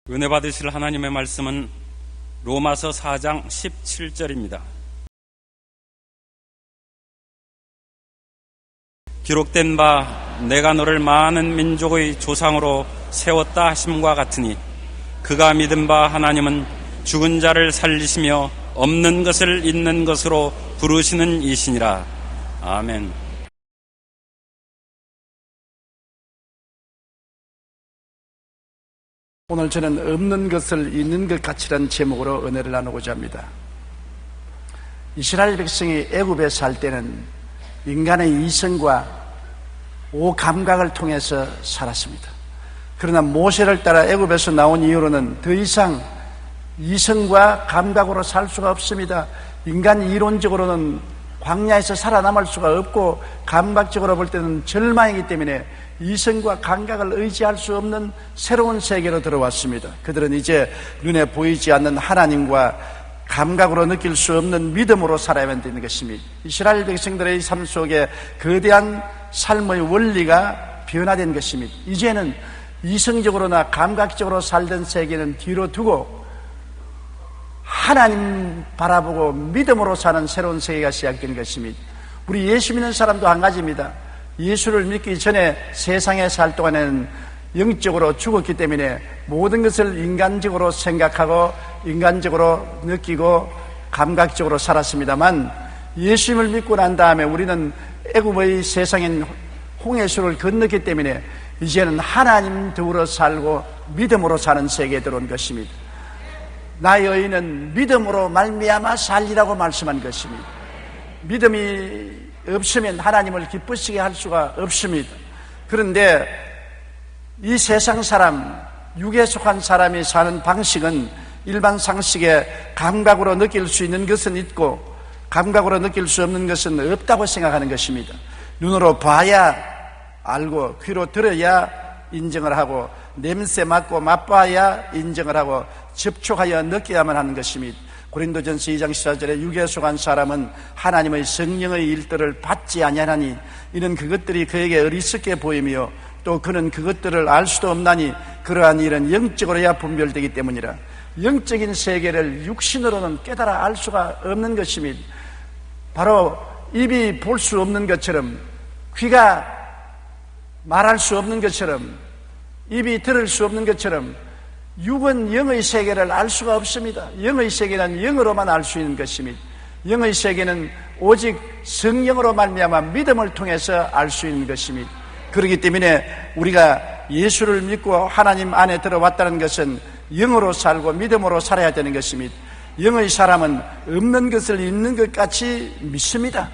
은혜 받으실 하나님의 말씀은 로마서 4장 17절입니다. 기록된 바 내가 너를 많은 민족의 조상으로 세웠다 하심과 같으니 그가 믿은 바 하나님은 죽은 자를 살리시며 없는 것을 있는 것으로 부르시는 이시니라. 아멘. 오늘 저는 없는 것을 있는 것 같이라는 제목으로 은혜를 나누고자 합니다. 이스라엘 백성이 애굽에 살 때는 인간의 이성과 오감각을 통해서 살았습니다. 그러나 모세를 따라 애굽에서 나온 이후로는 더 이상 이성과 감각으로 살 수가 없습니다. 인간 이론적으로는 광야에서 살아남을 수가 없고 감각적으로 볼 때는 절망이기 때문에 이성과 감각을 의지할 수 없는 새로운 세계로 들어왔습니다. 그들은 이제 눈에 보이지 않는 하나님과 감각으로 느낄 수 없는 믿음으로 살아야만 되는 것입니다. 이스라엘 백성들의 삶 속에 거대한 삶의 원리가 변화된 것입니다. 이제는 이성적으로나 감각적으로 살던 세계는 뒤로 두고 하나님 바라보고 믿음으로 사는 새로운 세계가 시작된 것입니다. 우리 예수 믿는 사람도 한 가지입니다. 예수를 믿기 전에 세상에 살 동안에는 영적으로 죽었기 때문에 모든 것을 인간적으로 생각하고 인간적으로 느끼고 감각적으로 살았습니다만 예수님을 믿고 난 다음에 우리는 애굽의 세상인 홍해수를 건넜기 때문에 이제는 하나님 더불어 살고 믿음으로 사는 세계에 들어온 것입니다. 나의 의인은 믿음으로 말미암아 살리라고 말씀한 것입니다. 믿음이 없으면 하나님을 기쁘시게 할 수가 없습니다. 그런데 이 세상 사람, 육에 속한 사람이 사는 방식은 일반 상식의 감각으로 느낄 수 있는 것은 있고 감각으로 느낄 수 없는 것은 없다고 생각하는 것입니다. 눈으로 봐야 알고 귀로 들어야 인정을 하고 냄새 맡고 맛봐야 인정을 하고 접촉하여 느껴야만 하는 것입니다. 고린도전서 2장 14절에 육에 속한 사람은 하나님의 성령의 일들을 받지 아니하나니 이는 그것들이 그에게 어리석게 보이며 또 그는 그것들을 알 수도 없나니 그러한 일은 영적으로야 분별되기 때문이라. 영적인 세계를 육신으로는 깨달아 알 수가 없는 것입니다. 바로 입이 볼 수 없는 것처럼 귀가 말할 수 없는 것처럼 입이 들을 수 없는 것처럼 육은 영의 세계를 알 수가 없습니다. 영의 세계는 영으로만 알 수 있는 것입니다. 영의 세계는 오직 성령으로 말미암아 믿음을 통해서 알 수 있는 것입니다. 그렇기 때문에 우리가 예수를 믿고 하나님 안에 들어왔다는 것은 영으로 살고 믿음으로 살아야 되는 것입니다. 영의 사람은 없는 것을 있는 것 같이 믿습니다.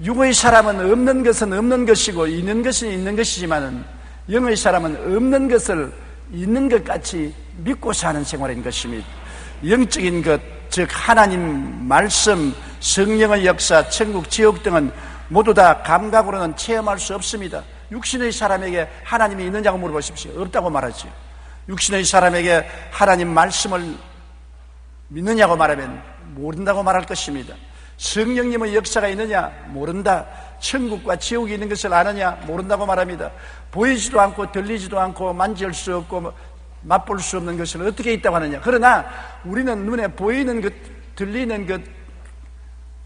육의 사람은 없는 것은 없는 것이고 있는 것은 있는 것이지만 영의 사람은 없는 것을 있는 것 같이 믿고 사는 생활인 것입니다. 영적인 것, 즉 하나님 말씀, 성령의 역사, 천국, 지옥 등은 모두 다 감각으로는 체험할 수 없습니다. 육신의 사람에게 하나님이 있느냐고 물어보십시오. 없다고 말하죠. 육신의 사람에게 하나님 말씀을 믿느냐고 말하면 모른다고 말할 것입니다. 성령님의 역사가 있느냐? 모른다. 천국과 지옥이 있는 것을 아느냐? 모른다고 말합니다. 보이지도 않고 들리지도 않고 만질 수 없고 맛볼 수 없는 것을 어떻게 있다고 하느냐? 그러나 우리는 눈에 보이는 것, 들리는 것,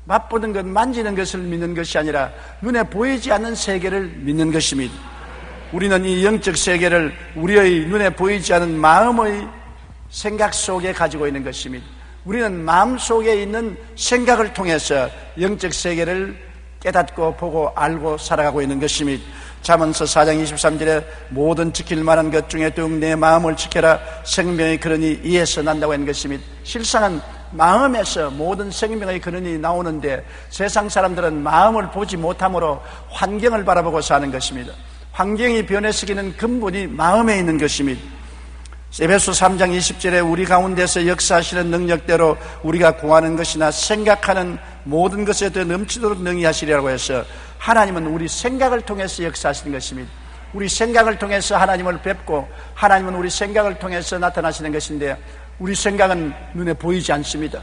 맛보는 것, 만지는 것을 믿는 것이 아니라 눈에 보이지 않는 세계를 믿는 것입니다. 우리는 이 영적 세계를 우리의 눈에 보이지 않는 마음의 생각 속에 가지고 있는 것입니다. 우리는 마음 속에 있는 생각을 통해서 영적 세계를 깨닫고 보고 알고 살아가고 있는 것입니다. 잠언서 4장 23절에 모든 지킬 만한 것 중에 더욱 내 마음을 지켜라. 생명의 근원이 이에서 난다고 하는 것입니다. 실상은 마음에서 모든 생명의 근원이 나오는데 세상 사람들은 마음을 보지 못함으로 환경을 바라보고 사는 것입니다. 환경이 변해서기는 근본이 마음에 있는 것입니다. 에베소 3장 20절에 우리 가운데서 역사하시는 능력대로 우리가 구하는 것이나 생각하는 모든 것에 더 넘치도록 능히 하시리라고 해서 하나님은 우리 생각을 통해서 역사하시는 것입니다. 우리 생각을 통해서 하나님을 뵙고 하나님은 우리 생각을 통해서 나타나시는 것인데 우리 생각은 눈에 보이지 않습니다.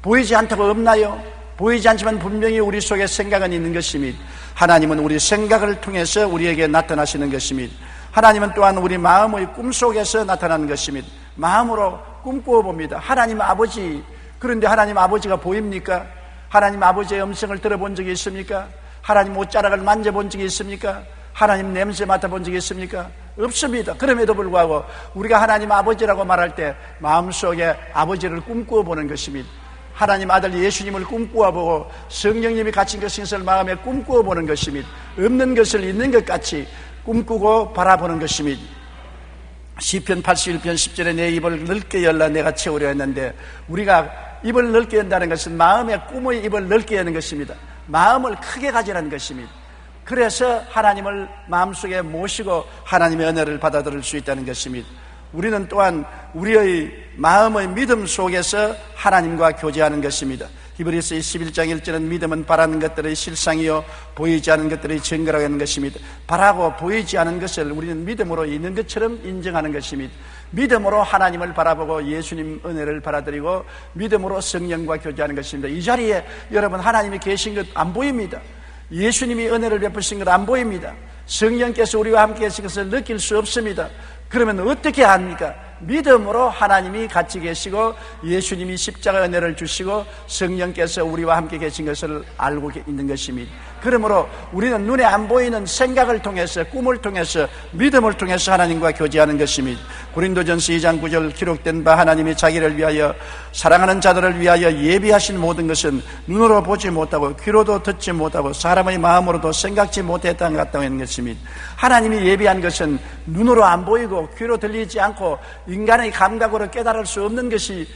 보이지 않다고 없나요? 보이지 않지만 분명히 우리 속에 생각은 있는 것입니다. 하나님은 우리 생각을 통해서 우리에게 나타나시는 것입니다. 하나님은 또한 우리 마음의 꿈속에서 나타나는 것입니다. 마음으로 꿈꾸어 봅니다. 하나님 아버지, 그런데 하나님 아버지가 보입니까? 하나님 아버지의 음성을 들어본 적이 있습니까? 하나님 옷자락을 만져본 적이 있습니까? 하나님 냄새 맡아본 적이 있습니까? 없습니다. 그럼에도 불구하고 우리가 하나님 아버지라고 말할 때 마음속에 아버지를 꿈꾸어 보는 것입니다. 하나님 아들 예수님을 꿈꾸어 보고 성령님이 갇힌 것을 마음에 꿈꾸어 보는 것입니다. 없는 것을 있는 것 같이 꿈꾸고 바라보는 것입니다. 시편 81편 10절에 내 입을 넓게 열라 내가 채우려 했는데, 우리가 입을 넓게 연다는 것은 마음의 꿈의 입을 넓게 여는 것입니다. 마음을 크게 가지라는 것입니다. 그래서 하나님을 마음속에 모시고 하나님의 은혜를 받아들일 수 있다는 것입니다. 우리는 또한 우리의 마음의 믿음 속에서 하나님과 교제하는 것입니다. 히브리서 11장 1절은 믿음은 바라는 것들의 실상이요 보이지 않은 것들의 증거라고 하는 것입니다. 바라고 보이지 않은 것을 우리는 믿음으로 있는 것처럼 인정하는 것입니다. 믿음으로 하나님을 바라보고 예수님 은혜를 받아들이고 믿음으로 성령과 교제하는 것입니다. 이 자리에 여러분 하나님이 계신 것 안 보입니다. 예수님이 은혜를 베푸신 것 안 보입니다. 성령께서 우리와 함께 하신 것을 느낄 수 없습니다. 그러면 어떻게 합니까? 믿음으로 하나님이 같이 계시고 예수님이 십자가 은혜를 주시고 성령께서 우리와 함께 계신 것을 알고 있는 것입니다. 그러므로 우리는 눈에 안 보이는 생각을 통해서, 꿈을 통해서, 믿음을 통해서 하나님과 교제하는 것입니다. 고린도전서 2장 9절 기록된 바 하나님이 자기를 위하여 사랑하는 자들을 위하여 예비하신 모든 것은 눈으로 보지 못하고 귀로도 듣지 못하고 사람의 마음으로도 생각지 못했다는 것 같다고 하는 것입니다. 하나님이 예비한 것은 눈으로 안 보이고 귀로 들리지 않고 인간의 감각으로 깨달을 수 없는 것이기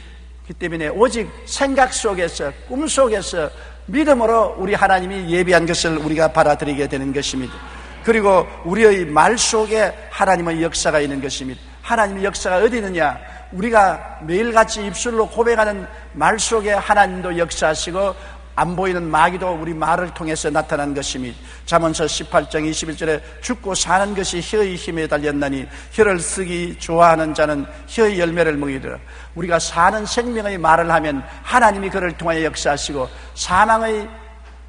때문에 오직 생각 속에서, 꿈 속에서 믿음으로 우리 하나님이 예비한 것을 우리가 받아들이게 되는 것입니다. 그리고 우리의 말 속에 하나님의 역사가 있는 것입니다. 하나님의 역사가 어디 있느냐? 우리가 매일같이 입술로 고백하는 말 속에 하나님도 역사하시고 안 보이는 마귀도 우리 말을 통해서 나타난 것입니다. 잠언서 18장 21절에 죽고 사는 것이 혀의 힘에 달렸나니 혀를 쓰기 좋아하는 자는 혀의 열매를 먹이리라. 우리가 사는 생명의 말을 하면 하나님이 그를 통하여 역사하시고, 사망의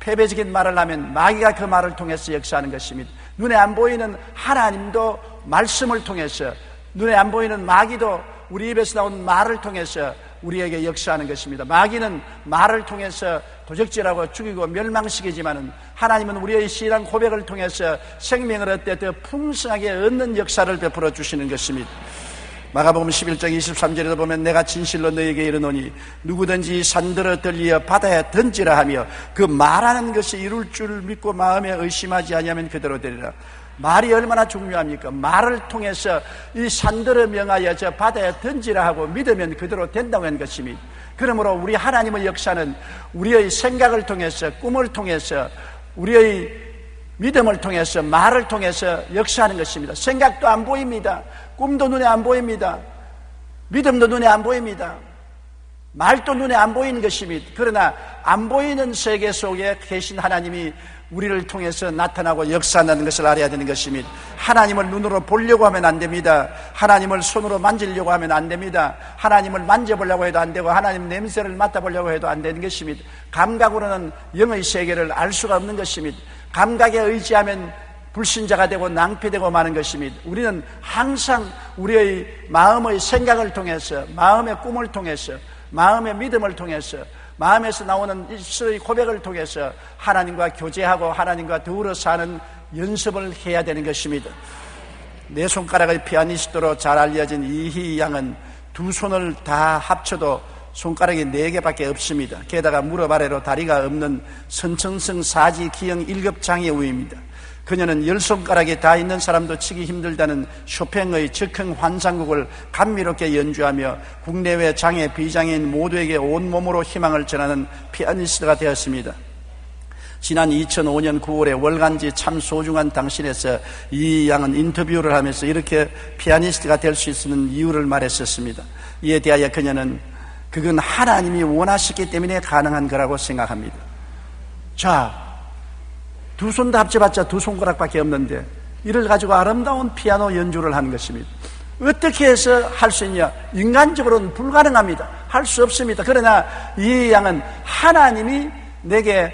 패배적인 말을 하면 마귀가 그 말을 통해서 역사하는 것입니다. 눈에 안 보이는 하나님도 말씀을 통해서, 눈에 안 보이는 마귀도 우리 입에서 나온 말을 통해서 우리에게 역사하는 것입니다. 마귀는 말을 통해서 도적질하고 죽이고 멸망시키지만은 하나님은 우리의 신앙 고백을 통해서 생명을 얻되 더 풍성하게 얻는 역사를 베풀어 주시는 것입니다. 마가복음 11장 23절에도 보면 내가 진실로 너에게 이르노니 누구든지 산들어 들리어 바다에 던지라 하며 그 말하는 것이 이룰 줄 믿고 마음에 의심하지 아니하면 그대로 되리라. 말이 얼마나 중요합니까? 말을 통해서 이 산들을 명하여 저 바다에 던지라 하고 믿으면 그대로 된다고 하는 것입니다. 그러므로 우리 하나님의 역사는 우리의 생각을 통해서, 꿈을 통해서, 우리의 믿음을 통해서, 말을 통해서 역사하는 것입니다. 생각도 안 보입니다. 꿈도 눈에 안 보입니다. 믿음도 눈에 안 보입니다. 말도 눈에 안 보이는 것입니다. 그러나 안 보이는 세계 속에 계신 하나님이 우리를 통해서 나타나고 역사한다는 것을 알아야 되는 것입니다. 하나님을 눈으로 보려고 하면 안 됩니다. 하나님을 손으로 만지려고 하면 안 됩니다. 하나님을 만져보려고 해도 안 되고 하나님 냄새를 맡아보려고 해도 안 되는 것입니다. 감각으로는 영의 세계를 알 수가 없는 것입니다. 감각에 의지하면 불신자가 되고 낭패되고 마는 것입니다. 우리는 항상 우리의 마음의 생각을 통해서, 마음의 꿈을 통해서, 마음의 믿음을 통해서, 마음에서 나오는 입술의 고백을 통해서 하나님과 교제하고 하나님과 더불어 사는 연습을 해야 되는 것입니다. 내 손가락의 피아니스트로 잘 알려진 이희 양은 두 손을 다 합쳐도 손가락이 4개밖에 없습니다. 게다가 무릎 아래로 다리가 없는 선천성 사지 기형 1급 장애우입니다. 그녀는 10손가락이 다 있는 사람도 치기 힘들다는 쇼팽의 즉흥 환상곡을 감미롭게 연주하며 국내외 장애, 비장애인 모두에게 온몸으로 희망을 전하는 피아니스트가 되었습니다. 지난 2005년 9월에 월간지 참 소중한 당신에서 이 양은 인터뷰를 하면서 이렇게 피아니스트가 될 수 있는 이유를 말했었습니다. 이에 대하여 그녀는 그건 하나님이 원하셨기 때문에 가능한 거라고 생각합니다. 자, 두 손 다 합쳐봤자 2손가락밖에 없는데 이를 가지고 아름다운 피아노 연주를 하는 것입니다. 어떻게 해서 할 수 있냐? 인간적으로는 불가능합니다. 할 수 없습니다. 그러나 이 양은 하나님이 내게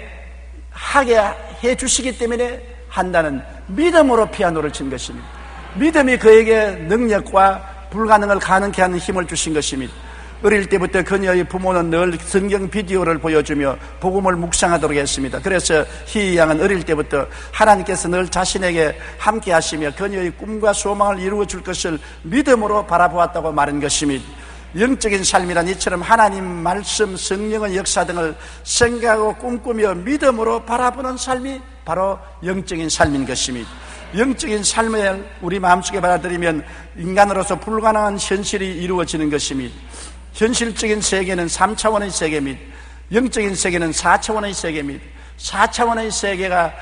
하게 해 주시기 때문에 한다는 믿음으로 피아노를 친 것입니다. 믿음이 그에게 능력과 불가능을 가능케 하는 힘을 주신 것입니다. 어릴 때부터 그녀의 부모는 늘 성경 비디오를 보여주며 복음을 묵상하도록 했습니다. 그래서 희희 양은 어릴 때부터 하나님께서 늘 자신에게 함께 하시며 그녀의 꿈과 소망을 이루어 줄 것을 믿음으로 바라보았다고 말한 것입니다. 영적인 삶이란 이처럼 하나님 말씀, 성령의 역사 등을 생각하고 꿈꾸며 믿음으로 바라보는 삶이 바로 영적인 삶인 것입니다. 영적인 삶을 우리 마음속에 받아들이면 인간으로서 불가능한 현실이 이루어지는 것입니다. 현실적인 세계는 3차원의 세계입니다. 영적인 세계는 4차원의 세계입니다. 4차원의 세계가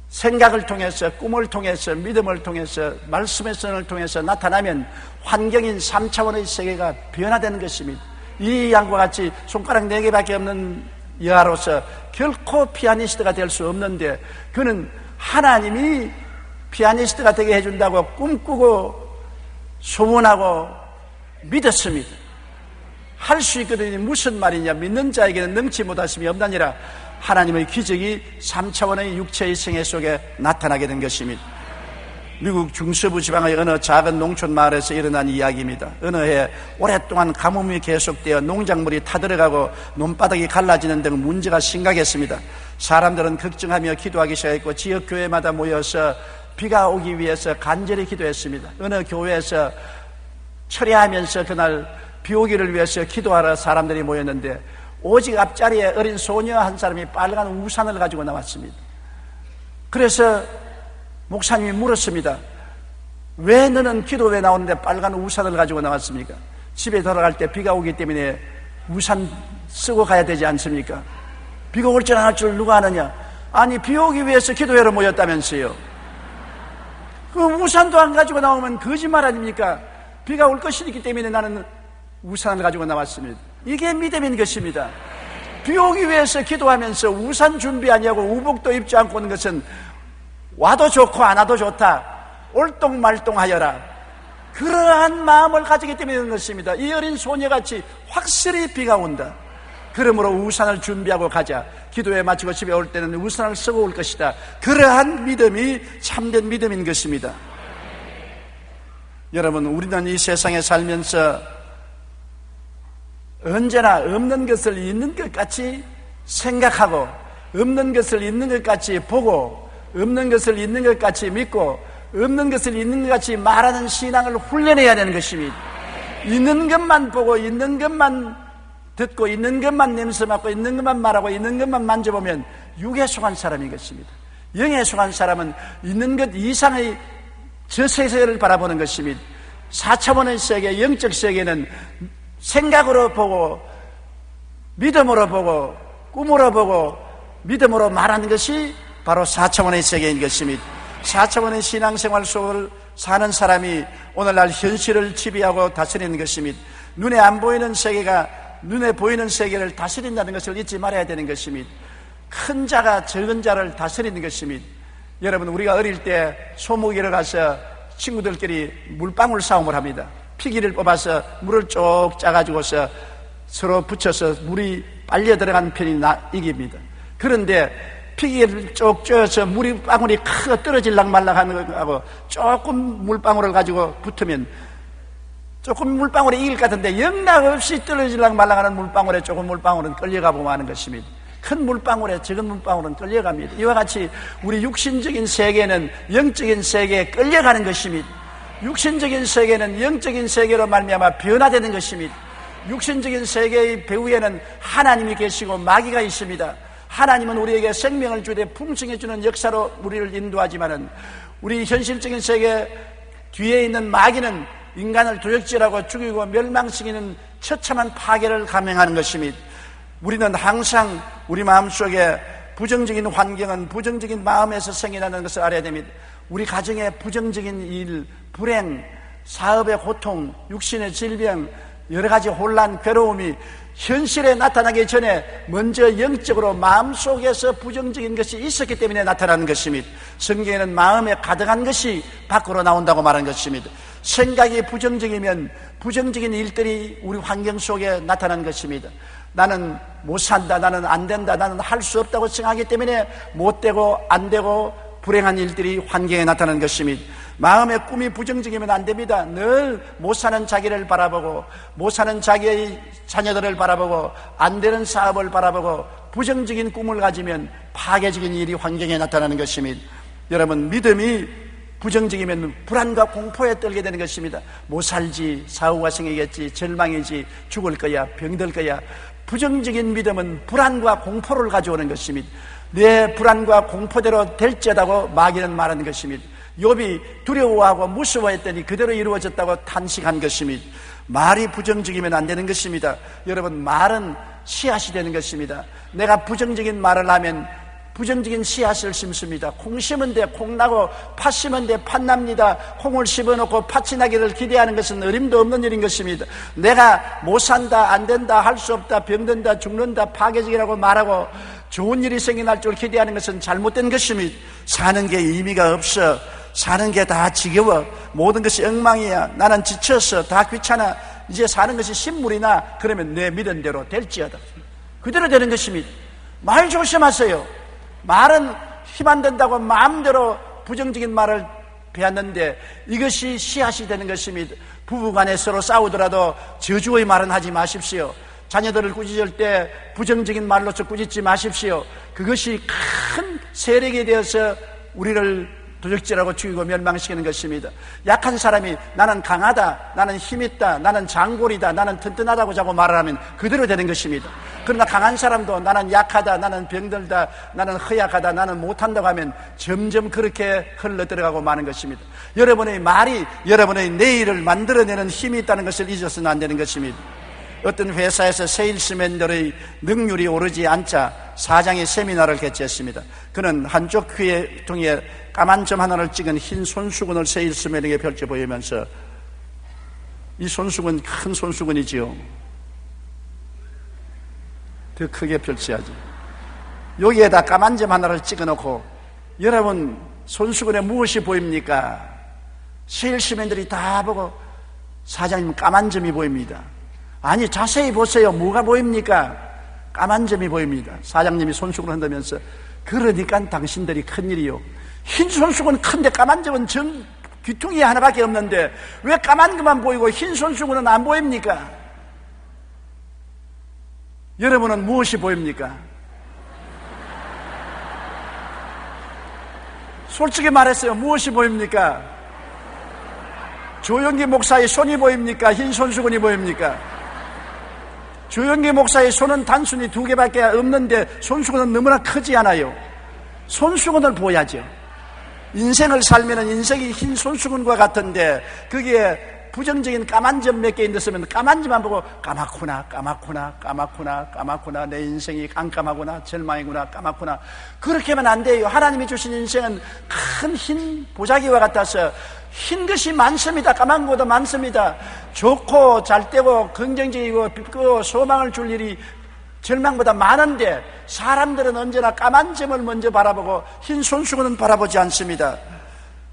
생각을 통해서, 꿈을 통해서, 믿음을 통해서, 말씀의 선을 통해서 나타나면 환경인 3차원의 세계가 변화되는 것입니다. 이 양과 같이 손가락 4개밖에 없는 여아로서 결코 피아니스트가 될 수 없는데, 그는 하나님이 피아니스트가 되게 해준다고 꿈꾸고 소원하고 믿었습니다. 할 수 있거든요. 무슨 말이냐? 믿는 자에게는 능치 못하심이 없나니라. 하나님의 기적이 3차원의 육체의 생애 속에 나타나게 된 것입니다. 미국 중서부 지방의 어느 작은 농촌 마을에서 일어난 이야기입니다. 어느 해 오랫동안 가뭄이 계속되어 농작물이 타들어가고 논바닥이 갈라지는 등 문제가 심각했습니다. 사람들은 걱정하며 기도하기 시작했고 지역 교회마다 모여서 비가 오기 위해서 간절히 기도했습니다. 어느 교회에서 철야하면서 그날 비 오기를 위해서 기도하러 사람들이 모였는데 오직 앞자리에 어린 소녀 한 사람이 빨간 우산을 가지고 나왔습니다. 그래서 목사님이 물었습니다. 왜 너는 기도회에 나오는데 빨간 우산을 가지고 나왔습니까? 집에 돌아갈 때 비가 오기 때문에 우산 쓰고 가야 되지 않습니까? 비가 올 줄 안 올 줄 누가 아느냐? 아니, 비 오기 위해서 기도회로 모였다면서요. 그 우산도 안 가지고 나오면 거짓말 아닙니까? 비가 올 것이기 때문에 나는 우산을 가지고 나왔습니다. 이게 믿음인 것입니다. 비 오기 위해서 기도하면서 우산 준비 아니하고 우복도 입지 않고 오는 것은 와도 좋고 안 와도 좋다, 올똥말똥하여라, 그러한 마음을 가지기 때문에 그런 것입니다. 이 어린 소녀같이 확실히 비가 온다, 그러므로 우산을 준비하고 가자, 기도회 마치고 집에 올 때는 우산을 쓰고 올 것이다, 그러한 믿음이 참된 믿음인 것입니다. 여러분, 우리는 이 세상에 살면서 언제나 없는 것을 있는 것 같이 생각하고, 없는 것을 있는 것 같이 보고, 없는 것을 있는 것 같이 믿고, 없는 것을 있는 것 같이 말하는 신앙을 훈련해야 되는 것입니다. 있는 것만 보고, 있는 것만 듣고, 있는 것만 냄새 맡고, 있는 것만 말하고, 있는 것만 만져보면 육에 속한 사람인 것입니다. 영에 속한 사람은 있는 것 이상의 저 세계를 바라보는 것입니다. 4차원의 세계, 영적 세계는 생각으로 보고, 믿음으로 보고, 꿈으로 보고, 믿음으로 말하는 것이 바로 4차원의 세계인 것입니다. 4차원의 신앙생활 속을 사는 사람이 오늘날 현실을 지배하고 다스리는 것입니다. 눈에 안 보이는 세계가 눈에 보이는 세계를 다스린다는 것을 잊지 말아야 되는 것입니다. 큰 자가 적은 자를 다스리는 것입니다. 여러분, 우리가 어릴 때 소목이러 가서 친구들끼리 물방울 싸움을 합니다. 피기를 뽑아서 물을 쭉 짜가지고서 서로 붙여서 물이 빨려 들어가는 편이 이깁니다. 그런데 피기를 쭉 쪄서 물이 방울이 크게 떨어질락 말락 하는 거하고 조금 물방울을 가지고 붙으면 조금 물방울이 이길 것 같은데 영락없이 떨어질락 말락 하는 물방울에 조금 물방울은 끌려가 보면 하는 것입니다. 큰 물방울에 적은 물방울은 끌려갑니다. 이와 같이 우리 육신적인 세계는 영적인 세계에 끌려가는 것입니다. 육신적인 세계는 영적인 세계로 말미암아 변화되는 것입니다. 육신적인 세계의 배후에는 하나님이 계시고 마귀가 있습니다. 하나님은 우리에게 생명을 주되 풍성해 주는 역사로 우리를 인도하지만은 우리 현실적인 세계 뒤에 있는 마귀는 인간을 도적질하고 죽이고 멸망시키는 처참한 파괴를 감행하는 것입니다. 우리는 항상 우리 마음속에 부정적인 환경은 부정적인 마음에서 생겨나는 것을 알아야 됩니다. 우리 가정의 부정적인 일, 불행, 사업의 고통, 육신의 질병, 여러 가지 혼란, 괴로움이 현실에 나타나기 전에 먼저 영적으로 마음속에서 부정적인 것이 있었기 때문에 나타나는 것입니다. 성경에는 마음에 가득한 것이 밖으로 나온다고 말한 것입니다. 생각이 부정적이면 부정적인 일들이 우리 환경 속에 나타나는 것입니다. 나는 못 산다, 나는 안 된다, 나는 할 수 없다고 생각하기 때문에 못 되고 안 되고 불행한 일들이 환경에 나타나는 것입니다. 마음의 꿈이 부정적이면 안 됩니다. 늘 못 사는 자기를 바라보고, 못 사는 자기의 자녀들을 바라보고, 안 되는 사업을 바라보고 부정적인 꿈을 가지면 파괴적인 일이 환경에 나타나는 것입니다. 여러분, 믿음이 부정적이면 불안과 공포에 떨게 되는 것입니다. 못 살지, 사후가 생기겠지, 절망이지, 죽을 거야, 병들 거야. 부정적인 믿음은 불안과 공포를 가져오는 것입니다. 내 불안과 공포대로 될지어다고 마귀는 말하는 것입니다. 욥이 두려워하고 무서워했더니 그대로 이루어졌다고 탄식한 것입니다. 말이 부정적이면 안 되는 것입니다. 여러분, 말은 씨앗이 되는 것입니다. 내가 부정적인 말을 하면 부정적인 씨앗을 심습니다. 콩 심은 데 콩 나고 팥 심은 데 팥 납니다. 콩을 심어놓고 팥이 나기를 기대하는 것은 어림도 없는 일인 것입니다. 내가 못 산다, 안 된다, 할 수 없다, 병든다, 죽는다, 파괴적이라고 말하고 좋은 일이 생겨날 줄 기대하는 것은 잘못된 것입니다. 사는 게 의미가 없어. 사는 게 다 지겨워. 모든 것이 엉망이야. 나는 지쳤어. 다 귀찮아. 이제 사는 것이 신물이나 그러면 내 믿은 대로 될지어다. 그대로 되는 것입니다. 말 조심하세요. 말은 힘 안 된다고 마음대로 부정적인 말을 배웠는데 이것이 씨앗이 되는 것입니다. 부부간에 서로 싸우더라도 저주의 말은 하지 마십시오. 자녀들을 꾸짖을 때 부정적인 말로서 꾸짖지 마십시오. 그것이 큰 세력이 되어서 우리를 도적질하고 죽이고 멸망시키는 것입니다. 약한 사람이 나는 강하다, 나는 힘있다, 나는 장골이다, 나는 튼튼하다고 자꾸 말을 하면 그대로 되는 것입니다. 그러나 강한 사람도 나는 약하다, 나는 병들다, 나는 허약하다, 나는 못한다고 하면 점점 그렇게 흘러들어가고 마는 것입니다. 여러분의 말이 여러분의 내일을 만들어내는 힘이 있다는 것을 잊어서는 안 되는 것입니다. 어떤 회사에서 세일스맨들의 능률이 오르지 않자 사장이 세미나를 개최했습니다. 그는 한쪽 귀통에 까만 점 하나를 찍은 흰 손수건을 세일스맨에게 펼쳐 보이면서, 이 손수건 큰 손수건이지요. 더 크게 펼쳐야지. 여기에다 까만 점 하나를 찍어놓고, 여러분 손수건에 무엇이 보입니까? 세일스맨들이 다 보고 사장님 까만 점이 보입니다. 아니, 자세히 보세요. 뭐가 보입니까? 까만 점이 보입니다. 사장님이 손수건을 흔들면서, 그러니까 당신들이 큰일이요. 흰 손수건 큰데 까만 점은 귀퉁이 하나밖에 없는데 왜 까만 것만 보이고 흰 손수건은 안 보입니까? 여러분은 무엇이 보입니까? 솔직히 말했어요. 무엇이 보입니까? 조영기 목사의 손이 보입니까? 흰 손수건이 보입니까? 조영기 목사의 손은 단순히 2개밖에 없는데 손수건은 너무나 크지 않아요. 손수건을 보야죠. 인생을 살면 인생이 흰 손수건과 같은데 거기에 부정적인 까만 점 몇 개 있으면 까만 점만 보고 까맣구나 내 인생이 깜깜하구나, 절망이구나, 까맣구나. 그렇게 하면 안 돼요. 하나님이 주신 인생은 큰 흰 보자기와 같아서 흰 것이 많습니다. 까만 것도 많습니다. 좋고 잘되고 긍정적이고 빛고 소망을 줄 일이 절망보다 많은데 사람들은 언제나 까만 점을 먼저 바라보고 흰 손수건은 바라보지 않습니다.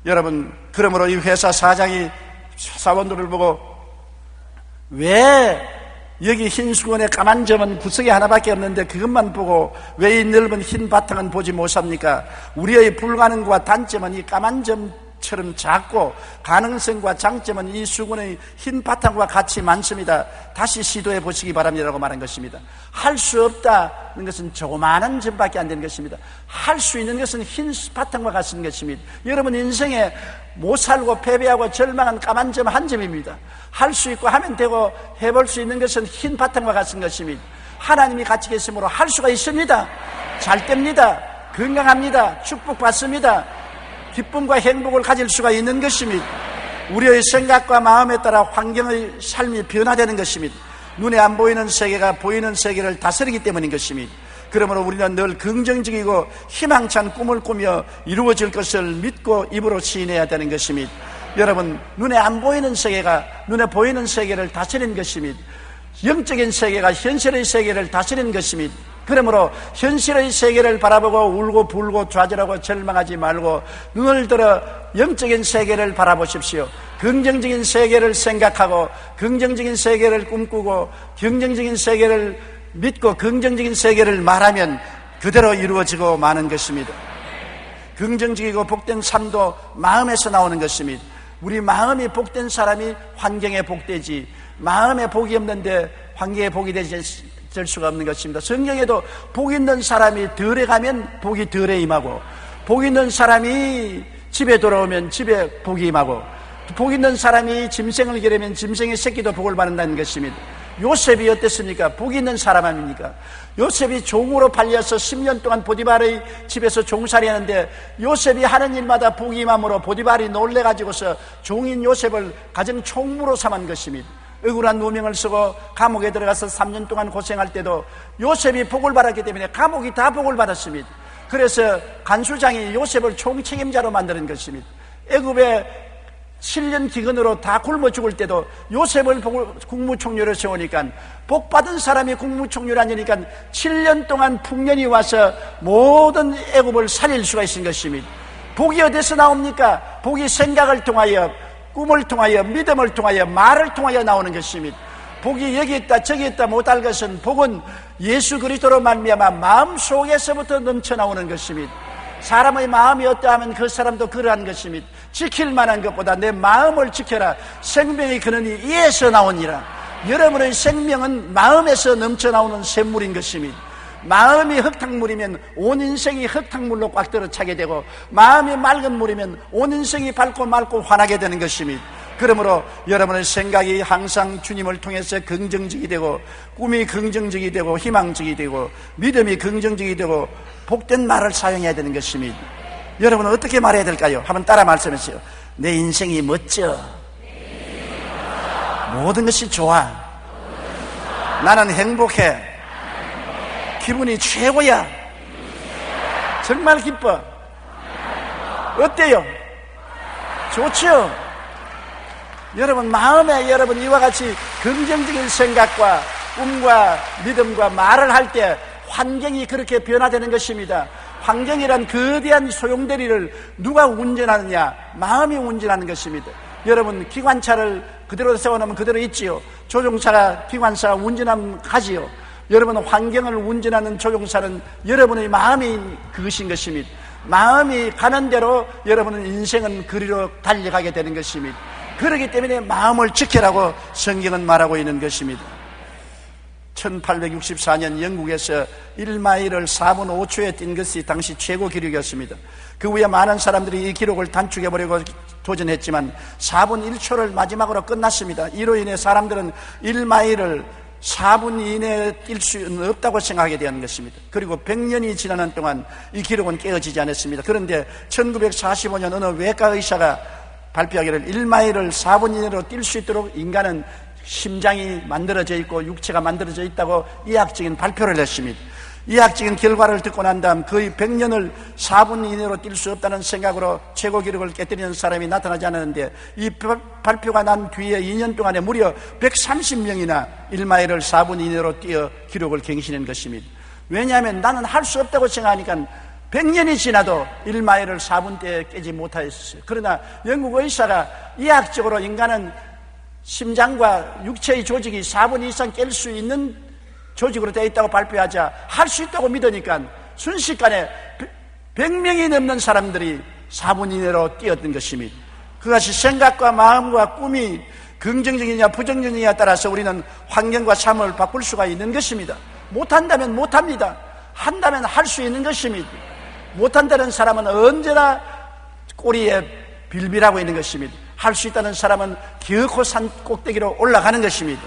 여러분, 그러므로 이 회사 사장이 사원들을 보고, 왜 여기 흰 수건에 까만 점은 구석에 하나밖에 없는데 그것만 보고 왜 이 넓은 흰 바탕은 보지 못합니까? 우리의 불가능과 단점은 이 까만 점처럼 작고 가능성과 장점은 이 수건의 흰 바탕과 같이 많습니다. 다시 시도해 보시기 바랍니다라고 말한 것입니다. 할 수 없다는 것은 조그마한 점밖에 안 되는 것입니다. 할 수 있는 것은 흰 바탕과 같은 것입니다. 여러분 인생에 못 살고 패배하고 절망한 까만 점 한 점입니다. 할 수 있고 하면 되고 해볼 수 있는 것은 흰 바탕과 같은 것입니다. 하나님이 같이 계심으로 할 수가 있습니다. 잘 됩니다. 건강합니다. 축복받습니다. 기쁨과 행복을 가질 수가 있는 것입니다. 우리의 생각과 마음에 따라 환경의 삶이 변화되는 것입니다. 눈에 안 보이는 세계가 보이는 세계를 다스리기 때문인 것입니다. 그러므로 우리는 늘 긍정적이고 희망찬 꿈을 꾸며 이루어질 것을 믿고 입으로 시인해야 되는 것입니다. 여러분, 눈에 안 보이는 세계가 눈에 보이는 세계를 다스리는 것입니다. 영적인 세계가 현실의 세계를 다스리는 것입니다. 그러므로 현실의 세계를 바라보고 울고 불고 좌절하고 절망하지 말고 눈을 들어 영적인 세계를 바라보십시오. 긍정적인 세계를 생각하고 긍정적인 세계를 꿈꾸고 긍정적인 세계를 믿고 긍정적인 세계를 말하면 그대로 이루어지고 마는 것입니다. 긍정적이고 복된 삶도 마음에서 나오는 것입니다. 우리 마음이 복된 사람이 환경에 복되지, 마음에 복이 없는데 환경에 복이 되지 될 수가 없는 것입니다. 성경에도 복 있는 사람이 덜에 가면 복이 덜에 임하고, 복 있는 사람이 집에 돌아오면 집에 복이 임하고, 복 있는 사람이 짐승을 기르면 짐승의 새끼도 복을 받는다는 것입니다. 요셉이 어땠습니까? 복 있는 사람 아닙니까? 요셉이 종으로 팔려서 10년 동안 보디발의 집에서 종살이 하는데, 요셉이 하는 일마다 복이 임함으로 보디발이 놀래가지고서 종인 요셉을 가정 총무로 삼은 것입니다. 억울한 누명을 쓰고 감옥에 들어가서 3년 동안 고생할 때도 요셉이 복을 받았기 때문에 감옥이 다 복을 받았습니다. 그래서 간수장이 요셉을 총책임자로 만드는 것입니다. 애굽에 7년 기근으로 다 굶어 죽을 때도 요셉을 국무총리로 세우니까, 복받은 사람이 국무총리를 앉으니까 7년 동안 풍년이 와서 모든 애굽을 살릴 수가 있는 것입니다. 복이 어디서 나옵니까? 복이 생각을 통하여, 꿈을 통하여, 믿음을 통하여, 말을 통하여 나오는 것입니다. 복이 여기 있다 저기 있다 못할 것은, 복은 예수 그리스도로 말미암아 마음속에서부터 넘쳐나오는 것입니다. 사람의 마음이 어떠하면 그 사람도 그러한 것입니다. 지킬 만한 것보다 내 마음을 지켜라. 생명의 근원이 이에서 나오니라. 여러분의 생명은 마음에서 넘쳐나오는 샘물인 것입니다. 마음이 흙탕물이면 온 인생이 흙탕물로 꽉 들어차게 되고, 마음이 맑은 물이면 온 인생이 밝고 맑고 환하게 되는 것입니다. 그러므로 여러분의 생각이 항상 주님을 통해서 긍정적이 되고, 꿈이 긍정적이 되고, 희망적이 되고, 믿음이 긍정적이 되고, 복된 말을 사용해야 되는 것입니다. 여러분은 어떻게 말해야 될까요? 한번 따라 말씀하세요. 내 인생이 멋져. 모든 것이 좋아. 나는 행복해. 기분이 최고야. 정말 기뻐. 어때요? 좋죠? 여러분 마음에 여러분 이와 같이 긍정적인 생각과 꿈과 믿음과 말을 할 때 환경이 그렇게 변화되는 것입니다. 환경이란 거대한 소용돌이를 누가 운전하느냐? 마음이 운전하는 것입니다. 여러분 기관차를 그대로 세워놓으면 그대로 있지요. 조종사가 기관차가 운전하면 가지요. 여러분 환경을 운전하는 조종사는 여러분의 마음이 그것인 것입니다. 마음이 가는 대로 여러분은 인생은 그리로 달려가게 되는 것입니다. 그렇기 때문에 마음을 지키라고 성경은 말하고 있는 것입니다. 1864년 영국에서 1마일을 4분 5초에 뛴 것이 당시 최고 기록이었습니다. 그 후에 많은 사람들이 이 기록을 단축해보려고 도전했지만 4분 1초를 마지막으로 끝났습니다. 이로 인해 사람들은 1마일을 4분 이내에 뛸 수는 없다고 생각하게 되는 것입니다. 그리고 100년이 지나는 동안 이 기록은 깨어지지 않았습니다. 그런데 1945년 어느 외과 의사가 발표하기를 1마일을 4분 이내로 뛸 수 있도록 인간은 심장이 만들어져 있고 육체가 만들어져 있다고 의학적인 발표를 했습니다. 의학적인 결과를 듣고 난 다음 거의 100년을 4분 이내로 뛸 수 없다는 생각으로 최고 기록을 깨뜨리는 사람이 나타나지 않았는데, 이 발표가 난 뒤에 2년 동안에 무려 130명이나 1마일을 4분 이내로 뛰어 기록을 갱신한 것입니다. 왜냐하면 나는 할 수 없다고 생각하니까 100년이 지나도 1마일을 4분대에 깨지 못하였어요. 그러나 영국 의사가 의학적으로 인간은 심장과 육체의 조직이 4분 이상 깰 수 있는 조직으로 되어 있다고 발표하자 할 수 있다고 믿으니까 순식간에 100명이 넘는 사람들이 4분 이내로 뛰었던 것입니다. 그것이 생각과 마음과 꿈이 긍정적이냐 부정적이냐에 따라서 우리는 환경과 삶을 바꿀 수가 있는 것입니다. 못한다면 못합니다. 한다면 할 수 있는 것입니다. 못한다는 사람은 언제나 꼬리에 빌빌하고 있는 것입니다. 할 수 있다는 사람은 기어코 산 꼭대기로 올라가는 것입니다.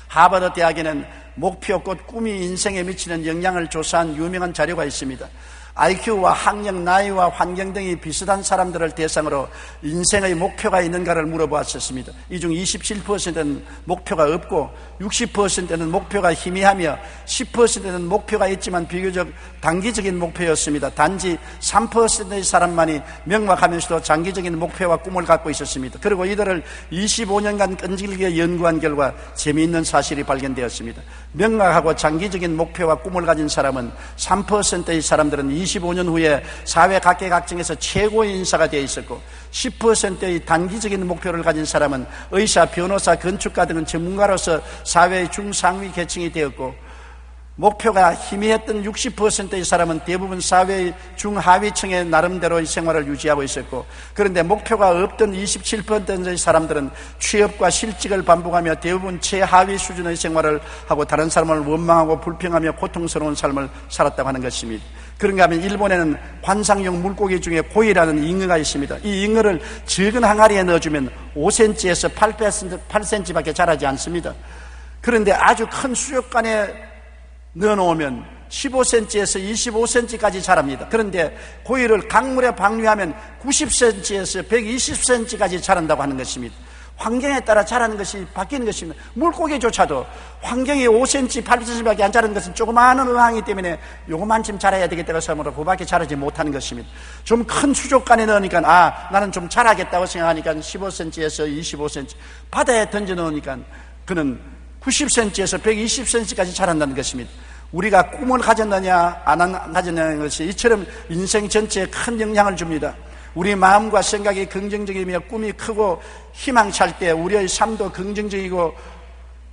하버드 대학에는 목표 곧 꿈이 인생에 미치는 영향을 조사한 유명한 자료가 있습니다. IQ와 학력, 나이와 환경 등이 비슷한 사람들을 대상으로 인생의 목표가 있는가를 물어보았습니다. 이 중 27%는 목표가 없고 60%는 목표가 희미하며 10%는 목표가 있지만 비교적 단기적인 목표였습니다. 단지 3%의 사람만이 명확하면서도 장기적인 목표와 꿈을 갖고 있었습니다. 그리고 이들을 25년간 끈질기게 연구한 결과 재미있는 사실이 발견되었습니다. 명확하고 장기적인 목표와 꿈을 가진 사람은 3%의 사람들은 25년 후에 사회 각계각층에서 최고의 인사가 되어 있었고 10%의 단기적인 목표를 가진 사람은 의사, 변호사, 건축가 등은 전문가로서 사회의 중상위 계층이 되었고 목표가 희미했던 60%의 사람은 대부분 사회의 중하위층의 나름대로의 생활을 유지하고 있었고 그런데 목표가 없던 27%의 사람들은 취업과 실직을 반복하며 대부분 최하위 수준의 생활을 하고 다른 사람을 원망하고 불평하며 고통스러운 삶을 살았다고 하는 것입니다. 그런가 하면 일본에는 관상용 물고기 중에 고이라는 잉어가 있습니다. 이 잉어를 적은 항아리에 넣어주면 5cm에서 8cm밖에 자라지 않습니다. 그런데 아주 큰 수족관에 넣어놓으면 15cm에서 25cm까지 자랍니다. 그런데 고이를 강물에 방류하면 90cm에서 120cm까지 자란다고 하는 것입니다. 환경에 따라 자라는 것이 바뀌는 것입니다. 물고기조차도 환경이 5cm, 8cm밖에 안 자라는 것은 조그마한 어항이기 때문에 요것만큼 자라야 되겠다고 생각하므로 그밖에 자라지 못하는 것입니다. 좀 큰 수족관에 넣으니까 나는 좀 자라겠다고 생각하니까 15cm에서 25cm, 바다에 던져 넣으니까 그는 90cm에서 120cm까지 자란다는 것입니다. 우리가 꿈을 가졌느냐 안 가졌느냐는 것이 이처럼 인생 전체에 큰 영향을 줍니다. 우리 마음과 생각이 긍정적이며 꿈이 크고 희망찰 때 우리의 삶도 긍정적이고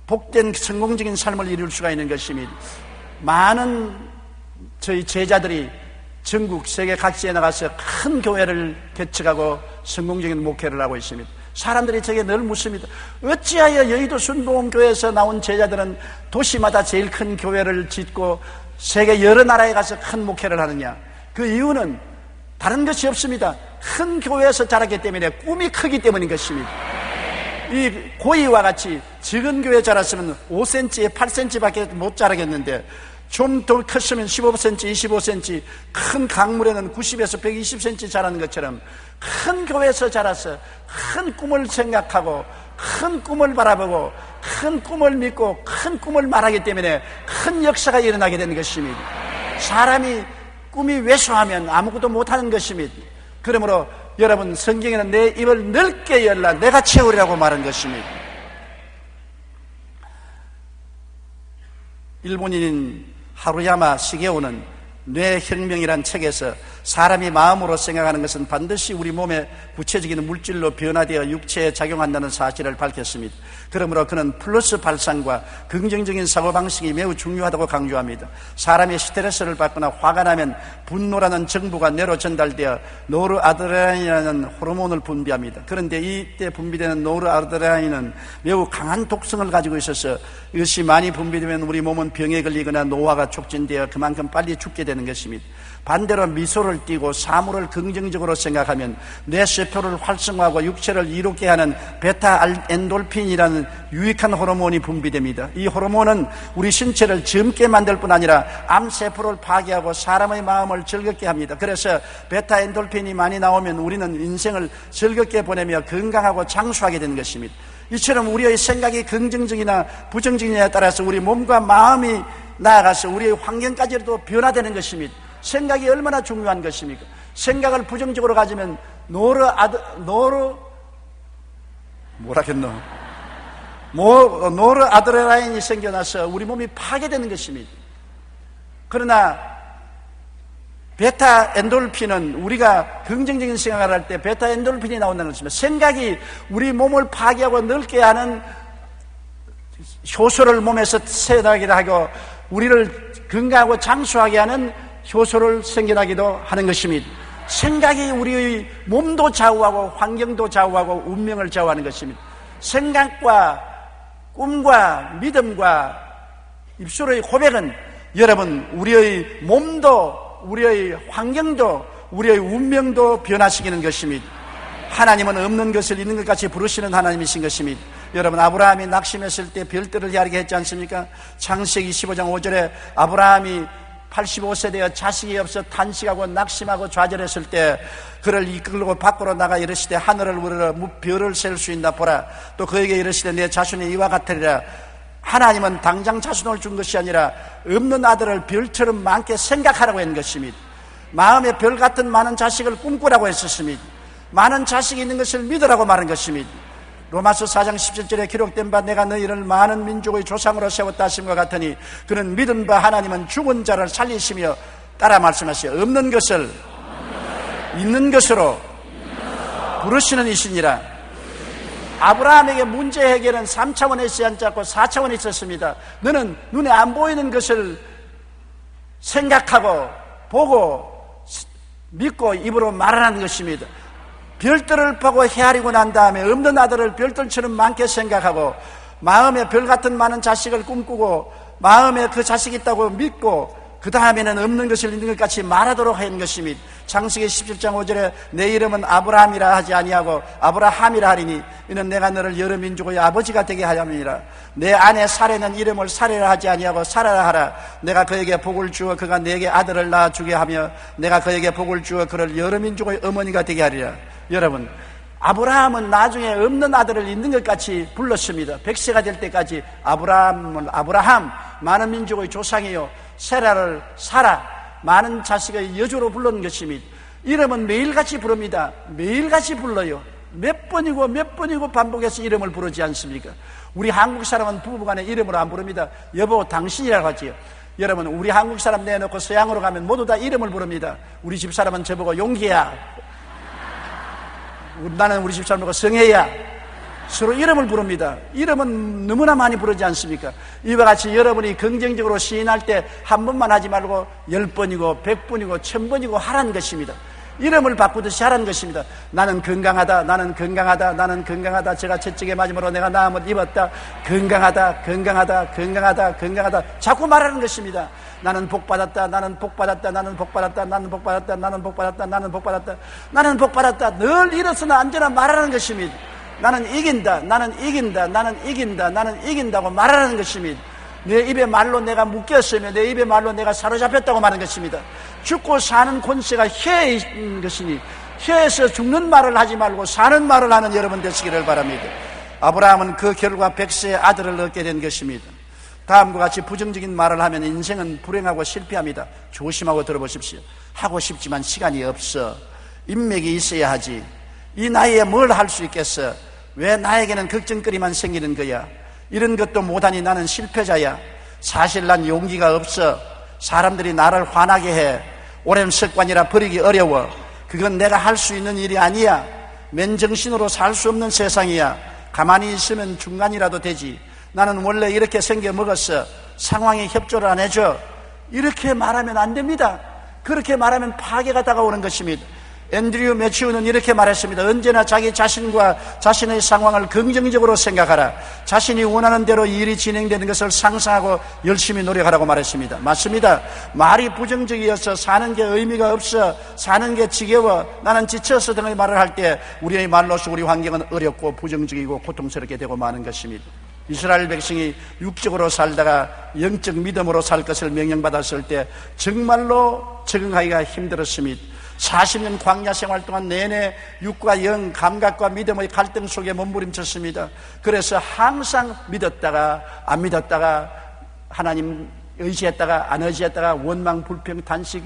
복된 성공적인 삶을 이룰 수가 있는 것입니다. 많은 저희 제자들이 전국 세계 각지에 나가서 큰 교회를 개척하고 성공적인 목회를 하고 있습니다. 사람들이 저게 늘 묻습니다. 어찌하여 여의도 순복음교회에서 나온 제자들은 도시마다 제일 큰 교회를 짓고 세계 여러 나라에 가서 큰 목회를 하느냐? 그 이유는 다른 것이 없습니다. 큰 교회에서 자랐기 때문에 꿈이 크기 때문인 것입니다. 이 고이와 같이 적은 교회에 자랐으면 5cm에 8cm밖에 못 자라겠는데 좀 더 컸으면 15cm, 25cm, 큰 강물에는 90에서 120cm 자라는 것처럼 큰 교회에서 자라서 큰 꿈을 생각하고 큰 꿈을 바라보고 큰 꿈을 믿고 큰 꿈을 말하기 때문에 큰 역사가 일어나게 되는 것입니다. 사람이 꿈이 왜소하면 아무것도 못하는 것입니다. 그러므로 여러분, 성경에는 내 입을 넓게 열라 내가 채우리라고 말한 것입니다. 일본인 하루야마 시게오는 뇌혁명이란 책에서 사람이 마음으로 생각하는 것은 반드시 우리 몸의 구체적인 물질로 변화되어 육체에 작용한다는 사실을 밝혔습니다. 그러므로 그는 플러스 발상과 긍정적인 사고방식이 매우 중요하다고 강조합니다. 사람이 스트레스를 받거나 화가 나면 분노라는 정보가 뇌로 전달되어 노르아드레날린이라는 호르몬을 분비합니다. 그런데 이때 분비되는 노르아드레날린은 매우 강한 독성을 가지고 있어서 이것이 많이 분비되면 우리 몸은 병에 걸리거나 노화가 촉진되어 그만큼 빨리 죽게 되는 것입니다. 반대로 미소를 띠고 사물을 긍정적으로 생각하면 뇌세포를 활성화하고 육체를 이롭게 하는 베타 엔돌핀이라는 유익한 호르몬이 분비됩니다. 이 호르몬은 우리 신체를 젊게 만들 뿐 아니라 암세포를 파괴하고 사람의 마음을 즐겁게 합니다. 그래서 베타 엔돌핀이 많이 나오면 우리는 인생을 즐겁게 보내며 건강하고 장수하게 되는 것입니다. 이처럼 우리의 생각이 긍정적이나 부정적이냐에 따라서 우리 몸과 마음이 나아가서 우리의 환경까지도 변화되는 것입니다. 생각이 얼마나 중요한 것입니까? 생각을 부정적으로 가지면 노르아드레날린이 생겨나서 우리 몸이 파괴되는 것입니다. 그러나 베타 엔돌핀은 우리가 긍정적인 생각을 할 때 베타 엔돌핀이 나온다는 것입니다. 생각이 우리 몸을 파괴하고 넓게 하는 효소를 몸에서 생겨나기도 하고 우리를 건강하고 장수하게 하는 효소를 생겨나기도 하는 것입니다. 생각이 우리의 몸도 좌우하고 환경도 좌우하고 운명을 좌우하는 것입니다. 생각과 꿈과 믿음과 입술의 고백은 여러분 우리의 몸도 우리의 환경도 우리의 운명도 변화시키는 것입니다. 하나님은 없는 것을 있는 것 같이 부르시는 하나님이신 것입니다. 여러분, 아브라함이 낙심했을 때 별들을 헤아리게 했지 않습니까? 창세기 15장 5절에 아브라함이 85세 되어 자식이 없어 탄식하고 낙심하고 좌절했을 때 그를 이끌고 밖으로 나가 이르시되 하늘을 우러러 별을 셀 수 있나 보라. 또 그에게 이르시되 내 자손이 이와 같으리라. 하나님은 당장 자손을 준 것이 아니라 없는 아들을 별처럼 많게 생각하라고 한 것입니다. 마음에 별 같은 많은 자식을 꿈꾸라고 했었습니다. 많은 자식이 있는 것을 믿으라고 말한 것입니다. 로마서 4장 17절에 기록된 바 내가 너희를 많은 민족의 조상으로 세웠다 하심과 같으니 그는 믿은 바 하나님은 죽은 자를 살리시며 따라 말씀하세요. 없는 것을 있는 것으로 부르시는 이시니라. 아브라함에게 문제 해결은 3차원에 있지 않고 4차원에 있었습니다. 너는 눈에 안 보이는 것을 생각하고 보고 믿고 입으로 말하는 것입니다. 별들을 보고 헤아리고 난 다음에 없는 아들을 별들처럼 많게 생각하고 마음에 별 같은 많은 자식을 꿈꾸고 마음에 그 자식이 있다고 믿고 그 다음에는 없는 것을 있는 것 같이 말하도록 한 것입니다. 창세기 17장 5절에 내 이름은 아브라함이라 하지 아니하고 아브라함이라 하리니 이는 내가 너를 여러 민족의 아버지가 되게 하려니라. 내 아내 사레는 이름을 사레라 하지 아니하고 사라라 하라. 내가 그에게 복을 주어 그가 내게 아들을 낳아주게 하며 내가 그에게 복을 주어 그를 여러 민족의 어머니가 되게 하리라. 여러분, 아브라함은 나중에 없는 아들을 있는 것 같이 불렀습니다. 100세가 될 때까지 아브라함은 아브라함, 많은 민족의 조상이요, 세라를 사라, 많은 자식의 여주로 불렀는 것입니다. 이름은 매일같이 부릅니다. 매일같이 불러요. 몇 번이고 반복해서 이름을 부르지 않습니까? 우리 한국 사람은 부부간에 이름으로 안 부릅니다. 여보 당신이라고 하지요. 여러분, 우리 한국 사람 내놓고 서양으로 가면 모두 다 이름을 부릅니다. 우리 집 사람은 저보고 용기야, 나는 우리 집 사람 보고 성혜야, 서로 이름을 부릅니다. 이름은 너무나 많이 부르지 않습니까? 이와 같이 여러분이 긍정적으로 시인할 때 한 번만 하지 말고 10번이고 100번이고 1000번이고 하라는 것입니다. 이름을 바꾸듯이 하라는 것입니다. 나는 건강하다, 나는 건강하다, 나는 건강하다. 제가 채찍에 맞음으로 내가 나음을 입었다. 건강하다, 건강하다, 건강하다, 건강하다. 자꾸 말하는 것입니다. 나는 복받았다, 나는 복받았다, 나는 복받았다, 나는 복받았다, 나는 복받았다, 나는 복받았다, 나는 복받았다. 늘 일어서나 앉아나 말하는 것입니다. 나는 이긴다, 나는 이긴다, 나는 이긴다, 나는 이긴다고 말하는 것입니다. 내 입의 말로 내가 묶였으며 내 입의 말로 내가 사로잡혔다고 말하는 것입니다. 죽고 사는 권세가 혀에 있는 것이니 혀에서 죽는 말을 하지 말고 사는 말을 하는 여러분 되시기를 바랍니다. 아브라함은 그 결과 100세의 아들을 얻게 된 것입니다. 다음과 같이 부정적인 말을 하면 인생은 불행하고 실패합니다. 조심하고 들어보십시오. 하고 싶지만 시간이 없어. 인맥이 있어야 하지. 이 나이에 뭘 할 수 있겠어? 왜 나에게는 걱정거리만 생기는 거야? 이런 것도 못하니 나는 실패자야. 사실 난 용기가 없어. 사람들이 나를 화나게 해. 오랜 습관이라 버리기 어려워. 그건 내가 할 수 있는 일이 아니야. 맨정신으로 살 수 없는 세상이야. 가만히 있으면 중간이라도 되지. 나는 원래 이렇게 생겨 먹었어. 상황에 협조를 안 해줘. 이렇게 말하면 안 됩니다. 그렇게 말하면 파괴가 다가오는 것입니다. 앤드류 매치우는 이렇게 말했습니다. 언제나 자기 자신과 자신의 상황을 긍정적으로 생각하라. 자신이 원하는 대로 일이 진행되는 것을 상상하고 열심히 노력하라고 말했습니다. 맞습니다. 말이 부정적이어서 사는 게 의미가 없어, 사는 게 지겨워, 나는 지쳐서 등의 말을 할 때 우리의 말로서 우리 환경은 어렵고 부정적이고 고통스럽게 되고 마는 것입니다. 이스라엘 백성이 육적으로 살다가 영적 믿음으로 살 것을 명령받았을 때 정말로 적응하기가 힘들었습니다. 40년 광야 생활 동안 내내 육과 영, 감각과 믿음의 갈등 속에 몸부림쳤습니다. 그래서 항상 믿었다가 안 믿었다가 하나님 의지했다가 안 의지했다가 원망, 불평, 단식,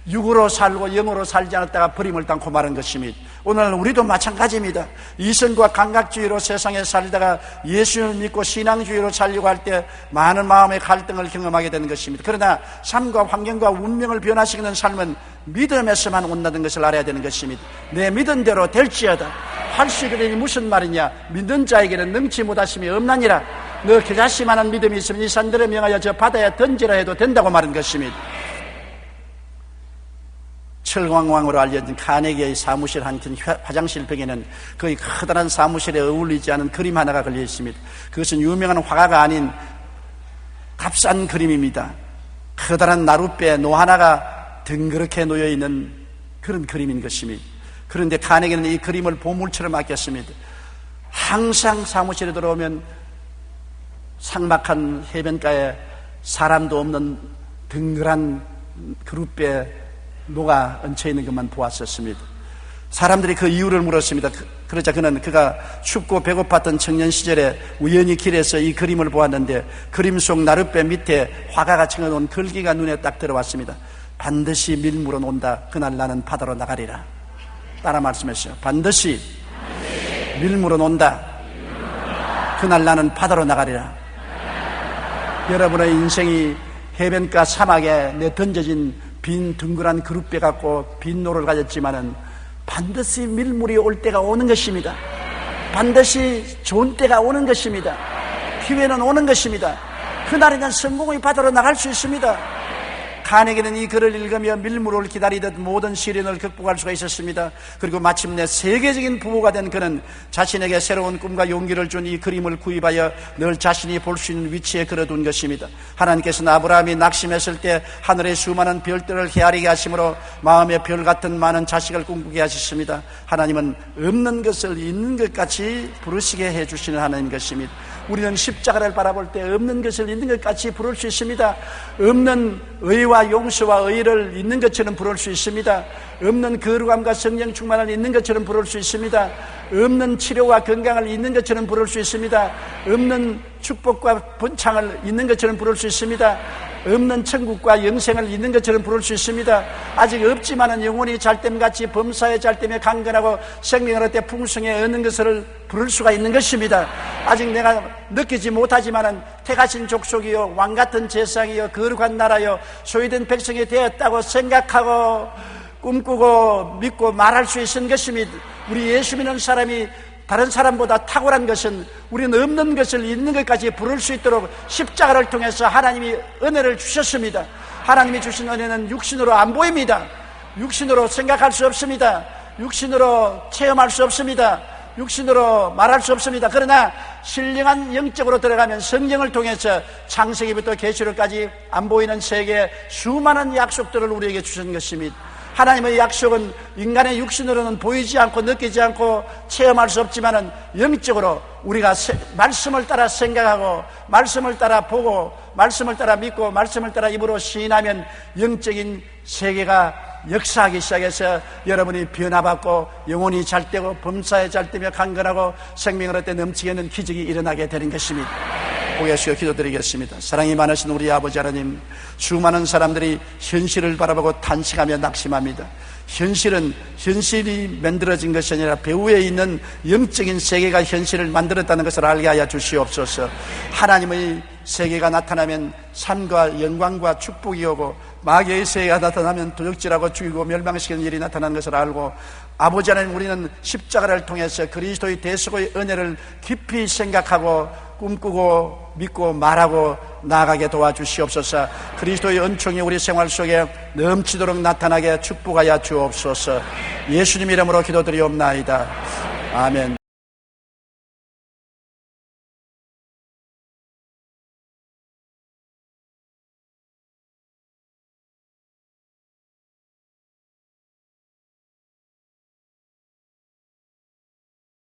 육으로 살고 영으로 살지 않았다가 버림을 당고 마는 것입니다. 오늘 우리도 마찬가지입니다. 이성과 감각주의로 세상에 살다가 예수를 믿고 신앙주의로 살려고 할 때 많은 마음의 갈등을 경험하게 되는 것입니다. 그러나 삶과 환경과 운명을 변화시키는 삶은 믿음에서만 온다는 것을 알아야 되는 것입니다. 내 믿은 대로 될지어다. 할 수 있으니 무슨 말이냐? 믿는 자에게는 능치 못하심이 없나니라. 너 겨자씨만한 믿음이 있으면 이 산들을 명하여 저 바다에 던지라 해도 된다고 말한 것입니다. 철광왕으로 알려진 카네기의 사무실 한켠 화장실 벽에는 거의 커다란 사무실에 어울리지 않은 그림 하나가 걸려 있습니다. 그것은 유명한 화가가 아닌 값싼 그림입니다. 커다란 나룻배 노 하나가 덩그렇게 놓여있는 그런 그림인 것입니다. 그런데 카네기는 이 그림을 보물처럼 아꼈습니다. 항상 사무실에 들어오면 삭막한 해변가에 사람도 없는 덩그란 그룹배 노가 얹혀있는 것만 보았었습니다. 사람들이 그 이유를 물었습니다. 그러자 그가 춥고 배고팠던 청년 시절에 우연히 길에서 이 그림을 보았는데 그림 속 나룻배 밑에 화가가 적어놓은 글귀가 눈에 딱 들어왔습니다. 반드시 밀물은 온다. 그날 나는 바다로 나가리라. 따라 말씀하시죠. 반드시 밀물은 온다. 그날 나는 바다로 나가리라. 여러분의 인생이 해변가 사막에 내 던져진 빈 둥그란 그릇배 갖고 빈 노를 가졌지만은 반드시 밀물이 올 때가 오는 것입니다. 반드시 좋은 때가 오는 것입니다. 기회는 오는 것입니다. 그날에는 성공의 바다로 나갈 수 있습니다. 칸에게는 이 글을 읽으며 밀물을 기다리듯 모든 시련을 극복할 수가 있었습니다. 그리고 마침내 세계적인 부부가 된 그는 자신에게 새로운 꿈과 용기를 준 이 그림을 구입하여 늘 자신이 볼 수 있는 위치에 걸어둔 것입니다. 하나님께서는 아브라함이 낙심했을 때 하늘의 수많은 별들을 헤아리게 하심으로 마음의 별 같은 많은 자식을 꿈꾸게 하셨습니다. 하나님은 없는 것을 있는 것 같이 부르시게 해주시는 하나님 것입니다. 우리는 십자가를 바라볼 때 없는 것을 있는 것 같이 부를 수 있습니다. 없는 의와 용서와 의를 있는 것처럼 부를 수 있습니다. 없는 거룩함과 성령 충만을 있는 것처럼 부를 수 있습니다. 없는 치료와 건강을 있는 것처럼 부를 수 있습니다. 없는 축복과 번창을 있는 것처럼 부를 수 있습니다. 없는 천국과 영생을 있는 것처럼 부를 수 있습니다. 아직 없지만은 영원히 잘됨같이 범사에 잘됨에 강건하고 생명을 얻되 풍성에 얻는 것을 부를 수가 있는 것입니다. 아직 내가 느끼지 못하지만은 택하신 족속이요 왕같은 제상이요 거룩한 나라요 소유된 백성이 되었다고 생각하고 꿈꾸고 믿고 말할 수 있는 것입니다. 우리 예수 믿는 사람이 다른 사람보다 탁월한 것은 우리는 없는 것을 있는 것까지 부를 수 있도록 십자가를 통해서 하나님이 은혜를 주셨습니다. 하나님이 주신 은혜는 육신으로 안 보입니다. 육신으로 생각할 수 없습니다. 육신으로 체험할 수 없습니다. 육신으로 말할 수 없습니다. 그러나 신령한 영적으로 들어가면 성령을 통해서 창세기부터 계시록까지 안 보이는 세계의 수많은 약속들을 우리에게 주신 것입니다. 하나님의 약속은 인간의 육신으로는 보이지 않고 느끼지 않고 체험할 수 없지만은 영적으로 우리가 말씀을 따라 생각하고 말씀을 따라 보고 말씀을 따라 믿고 말씀을 따라 입으로 시인하면 영적인 세계가 역사하기 시작해서 여러분이 변화받고 영혼이 잘되고 범사에 잘되며 강건하고 생명을 얻되 넘치게 하는 기적이 일어나게 되는 것입니다. 고개 숙여 기도드리겠습니다. 사랑이 많으신 우리 아버지 하나님, 수많은 사람들이 현실을 바라보고 탄식하며 낙심합니다. 현실이 만들어진 것이 아니라 배후에 있는 영적인 세계가 현실을 만들었다는 것을 알게 하여 주시옵소서. 하나님의 세계가 나타나면 삶과 영광과 축복이 오고 마귀의 세계가 나타나면 도적질하고 죽이고 멸망시키는 일이 나타나는 것을 알고 아버지 하나님, 우리는 십자가를 통해서 그리스도의 대속의 은혜를 깊이 생각하고 꿈꾸고 믿고 말하고 나아가게 도와주시옵소서. 그리스도의 은총이 우리 생활 속에 넘치도록 나타나게 축복하여 주옵소서. 예수님 이름으로 기도드리옵나이다. 아멘.